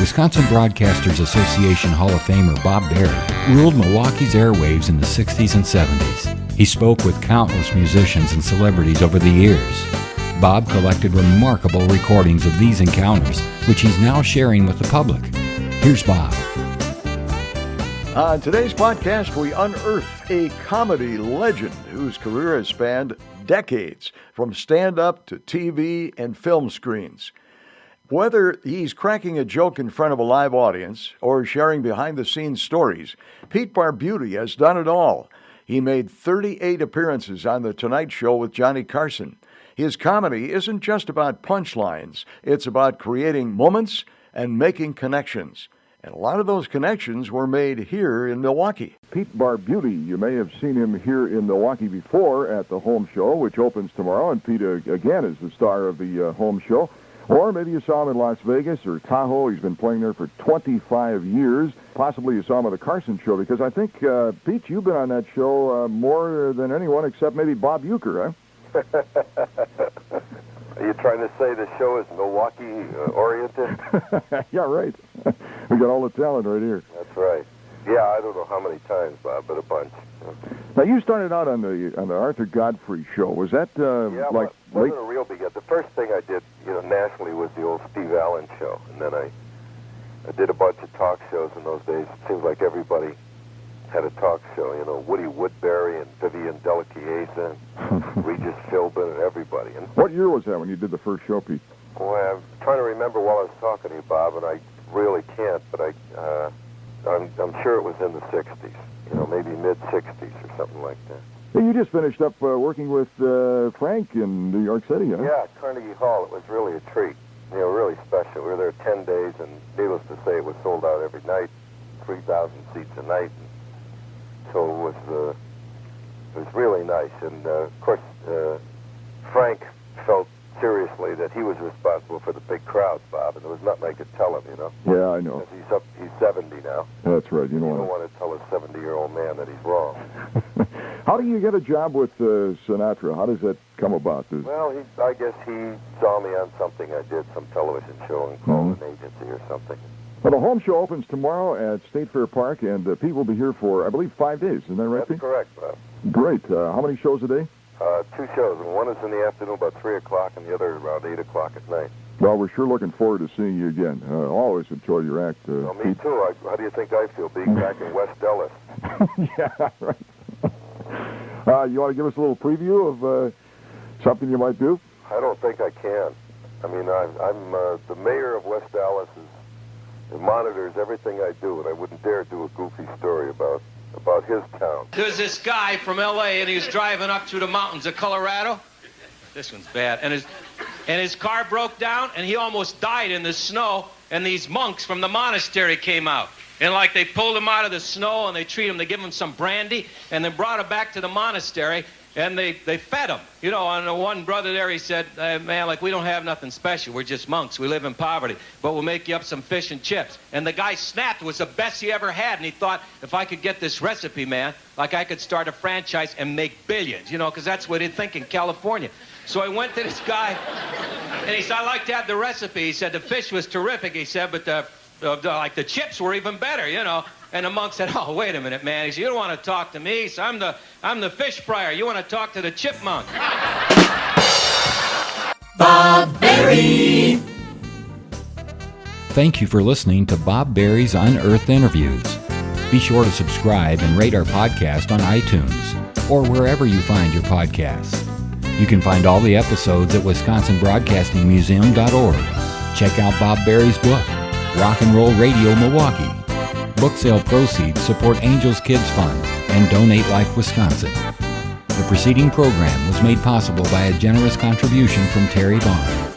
Wisconsin Broadcasters Association Hall of Famer Bob Berry ruled Milwaukee's airwaves in the 60s and 70s. He spoke with countless musicians and celebrities over the years. Bob collected remarkable recordings of these encounters, which he's now sharing with the public. Here's Bob. On today's podcast, we unearth a comedy legend whose career has spanned decades, from stand-up to TV and film screens. Whether he's cracking a joke in front of a live audience or sharing behind-the-scenes stories, Pete Barbutti has done it all. He made 38 appearances on The Tonight Show with Johnny Carson. His comedy isn't just about punchlines. It's about creating moments and making connections. And a lot of those connections were made here in Milwaukee. Pete Barbutti, you may have seen him here in Milwaukee before at the home show, which opens tomorrow, and Pete, again, is the star of the home show. Or maybe you saw him in Las Vegas or Tahoe. He's been playing there for 25 years. Possibly you saw him at the Carson show, because I think, Pete, you've been on that show more than anyone except maybe Bob Uecker, huh? Are you trying to say the show is Milwaukee-oriented? Yeah, right. We got all the talent right here. That's right. Yeah, I don't know how many times, Bob, but a bunch. Now, you started out on the Arthur Godfrey show. Was that like late? Wasn't a real big. The first thing I did, nationally was the old Steve Allen show, and then I did a bunch of talk shows in those days. It seems like everybody had a talk show. Woody Woodbury and Vivian Della Chiesa and Regis Philbin and everybody. And what year was that when you did the first show, Pete? Boy, I'm trying to remember while I was talking to you, Bob, and I really can't, but I'm sure it was in the 60s, maybe mid-60s or something like that. Hey, you just finished up working with Frank in New York City, huh? Yeah, Carnegie Hall. It was really a treat, really special. We were there 10 days, and needless to say, it was sold out every night, 3,000 seats a night. So it was really nice. And, of course, Frank felt seriously that he was responsible for the big crowds, Bob, and there was nothing I could tell him, Yeah, I know. He's 70 now. That's right. You don't want to tell a 70-year-old man that he's wrong. How do you get a job with Sinatra? How does that come about? Well, I guess he saw me on something I did, some television show, and called an agency or something. Well, the home show opens tomorrow at State Fair Park, and Pete will be here for, I believe, 5 days. Isn't that right, That's Pete? Correct, Bob. Great. How many shows a day? 2 shows, and one is in the afternoon about 3 o'clock, and the other around 8 o'clock at night. Well, we're sure looking forward to seeing you again. Always enjoy your act, well, me Pete. too. How do you think I feel being back in West Dallas? Yeah, right. You want to give us a little preview of something you might do? I don't think I can. I mean, I'm the mayor of West Dallas. It monitors everything I do, and I wouldn't dare do a goofy story about his town. There's this guy from L.A., and he was driving up through the mountains of Colorado. This one's bad. And his car broke down, and he almost died in the snow, and these monks from the monastery came out. And, they pulled him out of the snow, and they give him some brandy, and then brought him back to the monastery, and they fed him. And the one brother there, he said, man, we don't have nothing special. We're just monks. We live in poverty. But we'll make you up some fish and chips. And the guy snapped. It was the best he ever had. And he thought, if I could get this recipe, man, I could start a franchise and make billions, because that's what he'd think in California. So I went to this guy, and he said, I'd like to have the recipe. He said, the fish was terrific, he said, but the chips were even better, And the monk said, oh, wait a minute, man. He said, you don't want to talk to me. He said, I'm the fish fryer. You want to talk to the chipmunk. Bob Berry. Thank you for listening to Bob Berry's Unearthed Interviews. Be sure to subscribe and rate our podcast on iTunes or wherever you find your podcasts. You can find all the episodes at WisconsinBroadcastingMuseum.org. Check out Bob Berry's book, Rock and Roll Radio Milwaukee. Book sale proceeds support Angels Kids Fund and Donate Life Wisconsin. The preceding program was made possible by a generous contribution from Terry Vaughn.